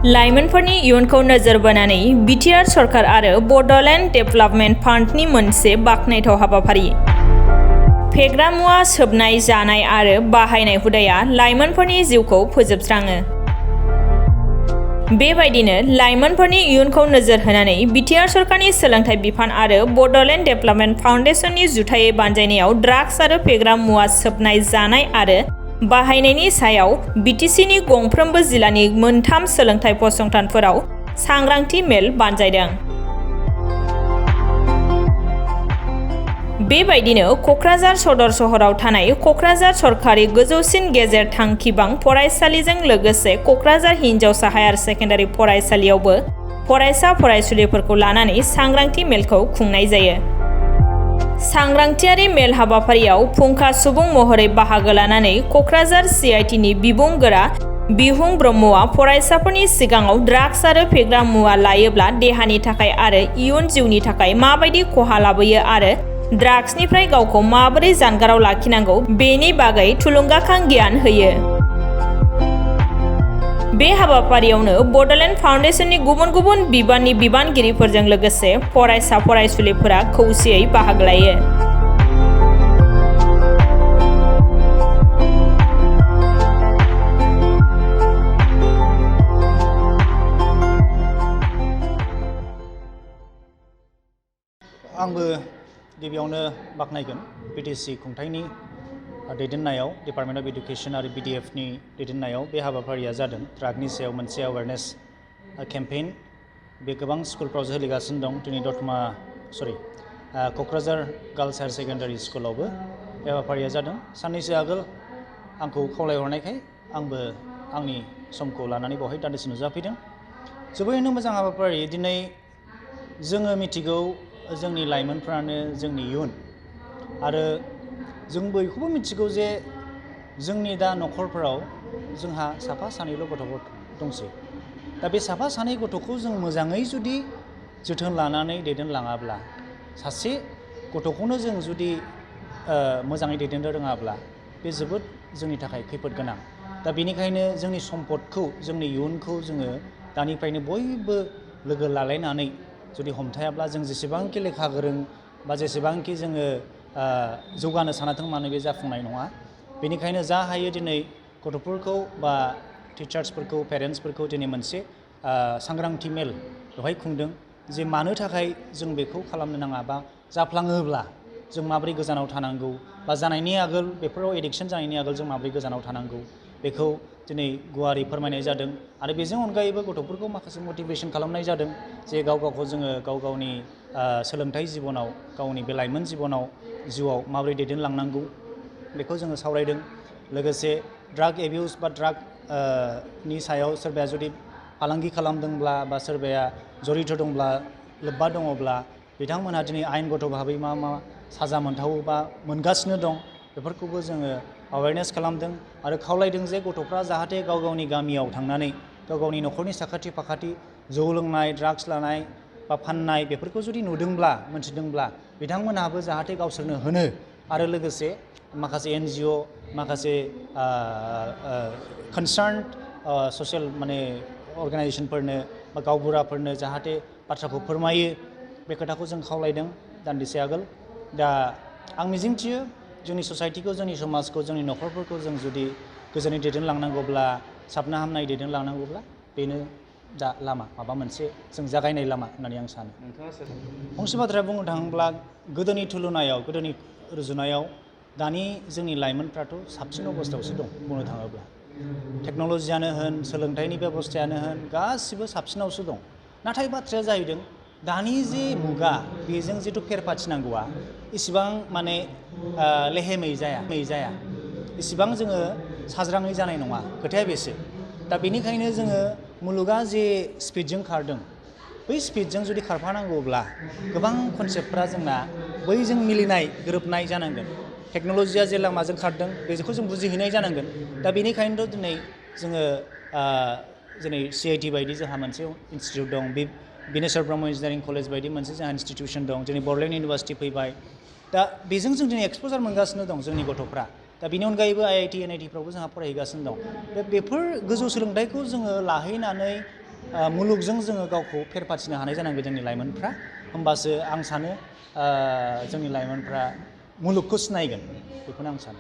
लाइमोनफोरनि इयुनखौ नोजोर बोनानै बिटिआर सरकार आरो बड'ल डेभेलपमेन्ट फान्डनि मोनसे बाखनायथाव हाबाफारि। फेग्रा मुवा सोबनाय, जानाय आरो बाहायनाय हुदाया लाइमोनफोरनि जिउखौ फोजोबस्राङो। बेबायदिनो लाइमोनफोरनि इयुनखौ नोजोर होनानै बिटिआर सरकारनि सोलोंथाइ बिफान आरो बड'ल डेभेलपमेन्ट फाउन्डेशननि जुथायै बानजायनायाव ड्राग्स आरो फेग्रा मुवा सोबनाय, जानाय आरो बाहायनायनि सायाव बिटिसिनि गंफ्रोमबो जिल्लानि 3 सोलोंथाइ फसंथानफोराव सांग्रांथि मेल बानजायदों। बेबायदिनो क'क्राझार सदर सहराव थानाय क'क्राझार सरकारि गोजौसिन गेजेर थांखिबां फरायसालिजों लोगोसे क'क्राझार हिनजावसा हायार सेकेन्डारि फरायसालियावबो फरायसा फरायसुलिफोरखौ लानानै सांग्रांथि मेलखौ खुंनाय जायो। सांग्रांथियारि मेल हाबाफारियाव फुंखा सुबुं महरै बाहागो लानानै क'क्राझार CITनि बिबुंगोरा बिहुं ब्रह्मआ फरायसाफोरनि सिगाङाव ड्राग्स आरो फेग्रा मुवा लायोब्ला देहानि थाखाय आरो इयुन जिउनि थाखाय माबायदि खहा लाबोयो आरो ड्राग्सनिफ्राय गावखौ माबोरै जानगाराव लाखिनांगौ बेनि बागै थुलुंगाखां गियान होयो। बे हाबाफारियावनो बड'ल फाउन्डेशननि गुबुन गुबुन बिबाननि बिबानगिरिफोरजों लोगोसे फरायसा फरायसुलिफोरा खौसेयै बाहागो लायो। आंबो गिबियावनो बाख्नायगोन बिटिसि खुंथायनि दैदेननायाव डिपार्टमेन्ट अफ एडुकेसन आरो BDFनि दैदेननायाव बे हाबाफारिया जादों। ड्रागनि सायाव मोनसे एवारनेस केम्पेइन बे गोबां स्कुलफ्राव सोलिगासिनो दं। दिनै क'क्राझार गार्लस हायार सेकेन्डारि स्कुलावबो बे हाबाफारिया जादों। साननैसो आगोल आंखौ खावलायहरनायखाय आंबो आंनि समखौ लानानै बेवहाय दान्दिसे नुजाफैदों। जोबोरैनो मोजां हाबाफारि। दिनै जोङो मिथिगौ जोंनि लाइमोनफ्रानो जोंनि इयुन, आरो जों बयखौबो मिथिगौ जे जोंनि दा न'खरफोराव जोंहा साफा सानैल' गथ'फोर दंसै। दा बे साफा सानै गथ'खौ जों मोजाङै जुदि जोथोन लानानै दैदेनलाङाब्ला, सासे गथ'खौनो जों जुदि मोजाङै दैदेननो रोङाब्ला बे जोबोद जोंनि थाखाय खैफोद गोनां। दा बेनिखायनो जोंनि सम्पदखौ, जोंनि इयुनखौ जोङो दानिफ्रायनो बयबो लोगो लालायनानै जुदि हमथायाब्ला जों जेसेबांखि लेखा गोरों बा जेसेबांखि जोङो जौगानो सानाथों मानो बे जाफुंनाय नङा। बेनिखायनो जा हायो दिनै गथ'फोरखौ बा टिचार्सफोरखौ, पेरेन्टसफोरखौ दिनै मोनसे सांग्रांथि मेल बेवहाय खुंदों जे मानो थाखाय जों बेखौ खालामनो नाङा, बा जाफ्लाङोब्ला जों माबोरै गोजानाव थानांगौ, बा जानायनि आगोल बेफोराव एडिक्सन जानायनि आगोल जों माबोरै गोजानाव थानांगौ बेखौ दिनै गुवारै फोरमायनाय जादों। आरो बेजों अनगायैबो गथ'फोरखौ माखासे मटिभेसन खालामनाय जादों जे गावखौ जोङो गावनि सोलोंथाइ जिबनाव, गावनि बे लाइमोन जिउआव माबोरै दैदेनलांनांगौ बेखौ जोङो सावरायदों। लोगोसे ड्राग एबिउस बा ड्रागनि सायाव सोरबाया जुदि फालांगि खालामदोंब्ला बा सोरबाया जरित दंब्ला, लोब्बा दङब्ला बिथांमोनहा दिनै आयेनगत भाबै मा साजा मोनथावो बा मोनगासिनो दं बेफोरखौबो जोङो एवारनेस खालामदों आरो खावलायदों जे गथ'फ्रा जाहाथे गावनि गामियाव थांनानै गावनि न'खरनि साखाथि फाखाथि जौ लोंनाय, ड्राग्स लानाय बा फाननाय बेफोरखौ जुदि नुदोंब्ला, मोनथिदोंब्ला बिथांमोनहाबो जाहाथे गावसोरनो होनो, आरो लोगोसे माखासे NGO, माखासे कनसार्न ससियेल अर्गानाइजेसनफोरनो बा गावबुराफोरनो जाहाथे बाथ्राखौ फोरमायो, बे खोथाखौ जों खावलायदों दान्दिसे आगोल। दा आं मिजिंथियो जोंनि ससाइटिखौ, जोंनि समाजखौ, जोंनि न'खरफोरखौ जों जुदि गोजोनै दैदेनलांनांगौब्ला, साबना हामनाय दैदेनलांनांगौब्ला बेनो दा लामा, माबा मोनसे जों जागायनाय लामा होननानै आं सानो। फंसे बाथ्रा बुंनो थाङोब्ला गोदोनि रुजुनायाव दानि जोंनि लाइमोनफ्राथ' साबसिन अबस्थायावसो दं। बुंनो थाङोब्ला टेक्न'लजियानो होन, सोलोंथाइनि बेबस्थायानो होन, गासिबो साबसिनावसो दं। नाथाय बाथ्राया जाहैदों दानि जे मुगा बेजों जिथु फेरफाथिनांगौआ इसिबां लेहेमै जाया, इसिबां जोङो साज्राङै जानाय नङा। खोथाया बेसो। दा बेनिखायनो जोङो मुलुगा जे स्पिडजों खारदों, बै स्पिडजों जुदि खारफानांगौब्ला गोबां कनसेप्टफ्रा जोंना बैजों मिलिनाय, गोरोबनाय जानांगोन। टेक्न'लजिया जे लामाजों खारदों बेखौ जों बुजिहैनाय जानांगोन। दा बेनिखायनोथ' दिनै जोङो दिनै CIT बायदि जोंहा मोनसे इनस्टिटिउट दं, बिनेश्वर ब्रह्म इन्जिनियारिं कलेज बायदि मोनसे जोंहा इनस्टिटिउसन दं, दिनै बड'लेण्ड इउनिभारसिटि फैबाय। दा बेजों जों दिनै एक्सप'जार मोनगासिनो दं जोंनि गथ'फ्रा। दा बेनि अनगायैबो IIT, NIT फ्रावबो जोंहा फरायहैगासिनो दं। दा बेफोर गोजौ सोलोंथाइखौ जोङो लाहैनानै मुलुगजों जोङो गावखौ फेर फाथिनो हानाय जानांगौ जोंनि लाइमोनफ्रा होमबासो आं सानो जोंनि लाइमोनफ्रा मुलुगखौ सिनायगोन बेखौनो आं सानो